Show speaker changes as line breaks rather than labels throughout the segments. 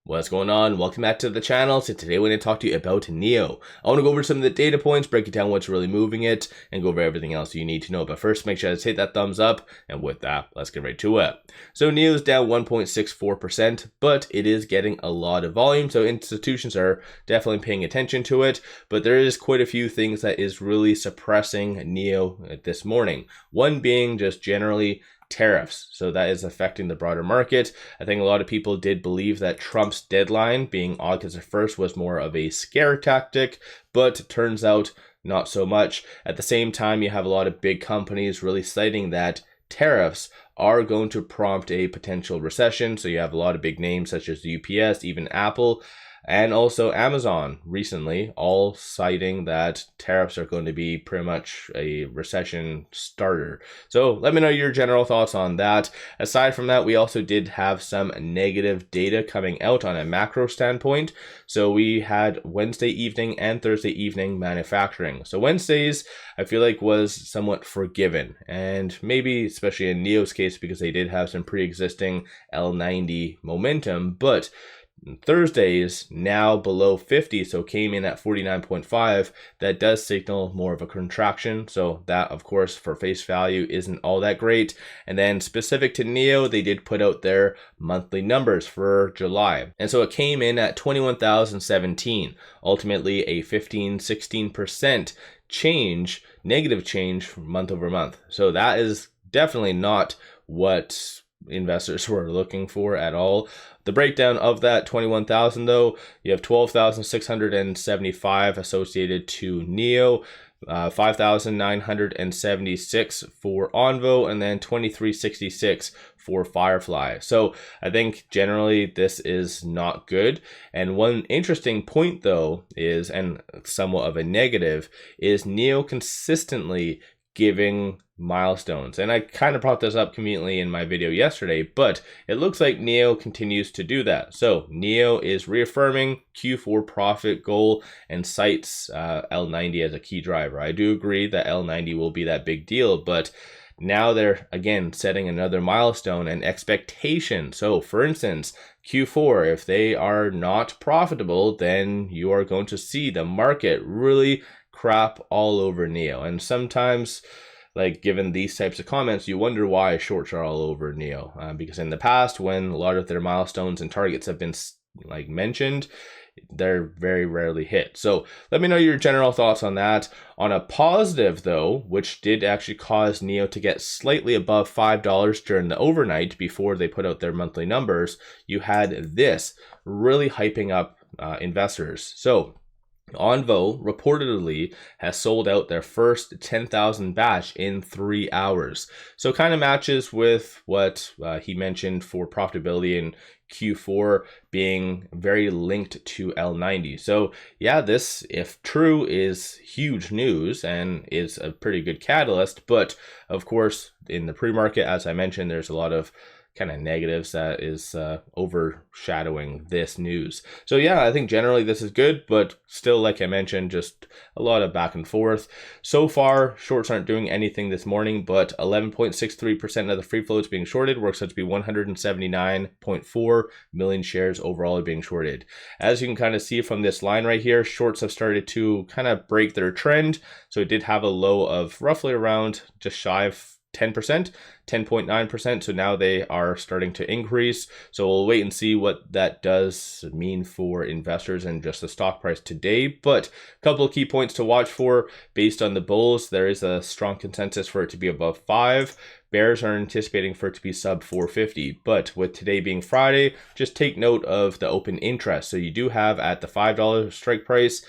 What's going on? Welcome back to the channel. So today we're going to talk to you about NIO. I want to go over some of the data points, break it down what's really moving it, and go over everything else you need to know. But first, make sure to hit that thumbs up. And with that, let's get right to it. So NIO is down 1.64%, but it is getting a lot of volume. So institutions are definitely paying attention to it. But there is quite a few things that is really suppressing NIO this morning. One being just generally tariffs. So that is affecting the broader market. I think a lot of people did believe that Trump's deadline being August 1st was more of a scare tactic, but it turns out not so much. At the same time, you have a lot of big companies really citing that tariffs are going to prompt a potential recession. So you have a lot of big names such as UPS, even Apple, and also Amazon recently, all citing that tariffs are going to be pretty much a recession starter. So let me know your general thoughts on that. Aside from that, we also did have some negative data coming out on a macro standpoint. So we had Wednesday evening and Thursday evening manufacturing. So Wednesdays, I feel like was somewhat forgiven, and maybe especially in NIO's case because they did have some pre-existing L90 momentum, but Thursdays now below 50, so came in at 49.5. That does signal more of a contraction, so that of course for face value isn't all that great. And then specific to NIO, they did put out their monthly numbers for July, and so it came in at 21,017, ultimately a 16% change, negative change month over month. So that is definitely not what investors were looking for at all. The breakdown of that 21,000 though, you have 12,675 associated to NIO, 5,976 for Onvo, and then 2,366 for Firefly. So I think generally this is not good. And one interesting point though is, and somewhat of a negative, is NIO consistently giving milestones. And I kind of brought this up conveniently in my video yesterday, but it looks like NIO continues to do that. So NIO is reaffirming Q4 profit goal and cites L90 as a key driver. I do agree that L90 will be that big deal, but now they're again setting another milestone and expectation. So for instance, Q4, if they are not profitable, then you are going to see the market really crap all over NIO. And sometimes, like given these types of comments, you wonder why shorts are all over NIO. Because in the past, when a lot of their milestones and targets have been like mentioned, they're very rarely hit. So let me know your general thoughts on that. On a positive though, which did actually cause NIO to get slightly above $5 during the overnight before they put out their monthly numbers, you had this really hyping up investors. So Onvo reportedly has sold out their first 10,000 batch in 3 hours. So kind of matches with what he mentioned for profitability in Q4 being very linked to L90. So yeah, this, if true, is huge news and is a pretty good catalyst. But of course, in the pre-market, as I mentioned, there's a lot of kind of negatives that is overshadowing this news. So yeah, I think generally this is good, but still, like I mentioned, just a lot of back and forth. So far, shorts aren't doing anything this morning, but 11.63% of the free float is being shorted, works out to be 179.4 million shares overall are being shorted. As you can kind of see from this line right here, shorts have started to kind of break their trend. So it did have a low of roughly around just shy of 10%, 10.9%. So now they are starting to increase. So we'll wait and see what that does mean for investors and just the stock price today. But a couple of key points to watch for based on the bulls. There is a strong consensus for it to be above 5. Bears are anticipating for it to be sub 450. But with today being Friday, just take note of the open interest. So you do have at the $5 strike price,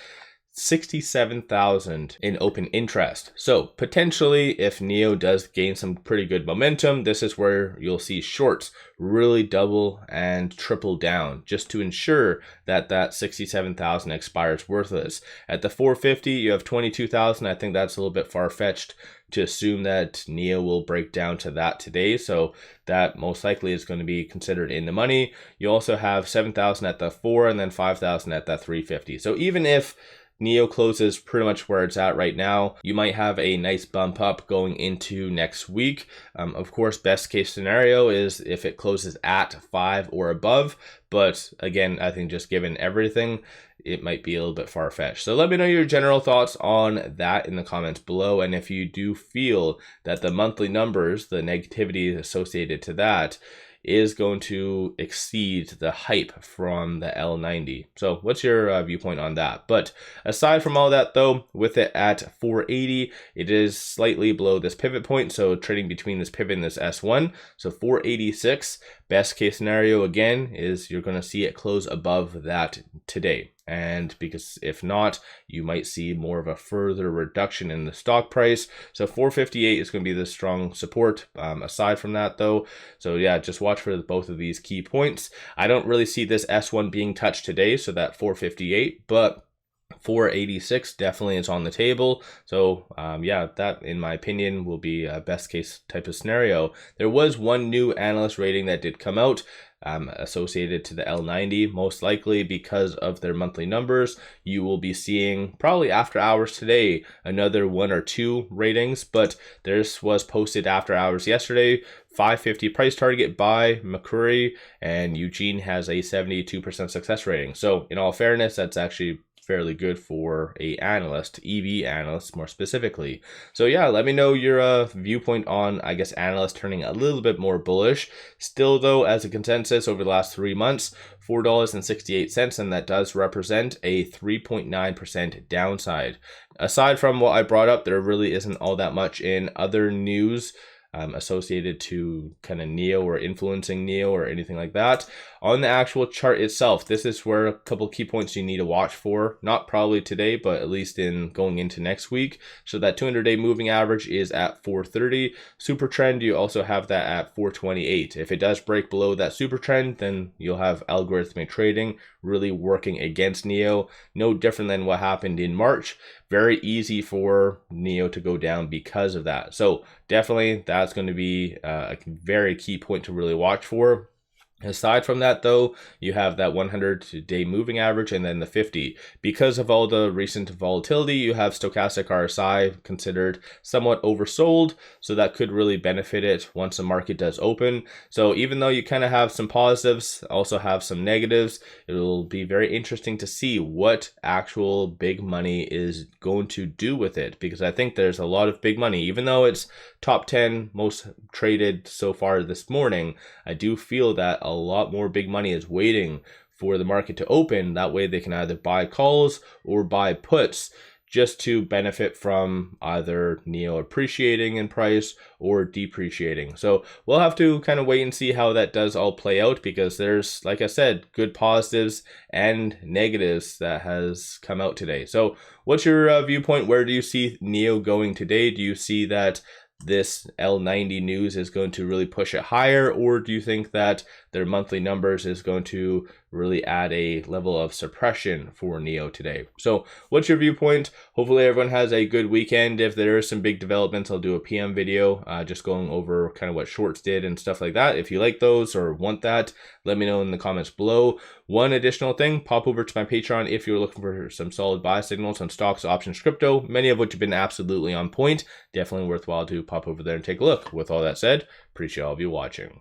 67,000 in open interest. So potentially, if NIO does gain some pretty good momentum, this is where you'll see shorts really double and triple down just to ensure that that 67,000 expires worthless. At the 450, you have 22,000. I think that's a little bit far-fetched to assume that NIO will break down to that today. So that most likely is going to be considered in the money. You also have 7,000 at the 4 and then 5,000 at the 350. So even if NIO closes pretty much where it's at right now. You might have a nice bump up going into next week. Of course, best case scenario is if it closes at 5 or above. But again, I think just given everything, it might be a little bit far-fetched. So let me know your general thoughts on that in the comments below. And if you do feel that the monthly numbers, the negativity associated to that, is going to exceed the hype from the L90. So what's your viewpoint on that? But aside from all that though, with it at 480, it is slightly below this pivot point. So trading between this pivot and this S1. So 486, best case scenario again is you're going to see it close above that today. And because if not, you might see more of a further reduction in the stock price. So 458 is going to be the strong support aside from that though. So yeah, just watch for both of these key points. I don't really see this S1 being touched today, so that 458, but 486 definitely is on the table. So yeah, that in my opinion will be a best case type of scenario. There was one new analyst rating that did come out associated to the L90, most likely because of their monthly numbers. You will be seeing probably after hours today another 1 or 2 ratings, but this was posted after hours yesterday. 550 price target by 𝗪𝗧𝗧𝗛, and Eugene has a 72% success rating. So in all fairness, that's actually fairly good for a analyst, EV analyst more specifically. So yeah, let me know your viewpoint on, I guess, analysts turning a little bit more bullish. Still though, as a consensus over the last 3 months, $4.68, and that does represent a 3.9% downside. Aside from what I brought up, there really isn't all that much in other news associated to kind of NIO or influencing NIO or anything like that. On the actual chart itself, this is where a couple key points you need to watch for, not probably today, but at least in going into next week. So that 200-day moving average is at 430. Super trend, you also have that at 428. If it does break below that super trend, then you'll have algorithmic trading really working against NIO. No different than what happened in March. Very easy for NIO to go down because of that. So definitely that's going to be a very key point to really watch for. Aside from that though, you have that 100-day moving average and then the 50. Because of all the recent volatility, you have stochastic RSI considered somewhat oversold, so that could really benefit it once the market does open. So even though you kind of have some positives, also have some negatives, it will be very interesting to see what actual big money is going to do with it, because I think there's a lot of big money. Even though it's top 10 most traded so far this morning, I do feel that a lot more big money is waiting for the market to open. That way they can either buy calls or buy puts just to benefit from either NIO appreciating in price or depreciating. So we'll have to kind of wait and see how that does all play out, because there's, like I said, good positives and negatives that has come out today. So what's your viewpoint? Where do you see NIO going today? Do you see that this L90 news is going to really push it higher, or do you think that their monthly numbers is going to really add a level of suppression for NIO today? So what's your viewpoint? Hopefully everyone has a good weekend. If there is some big developments, I'll do a PM video just going over kind of what shorts did and stuff like that. If you like those or want that, let me know in the comments below. One additional thing, pop over to my Patreon if you're looking for some solid buy signals on stocks, options, crypto, many of which have been absolutely on point. Definitely worthwhile to pop over there and take a look. With all that said, appreciate all of you watching.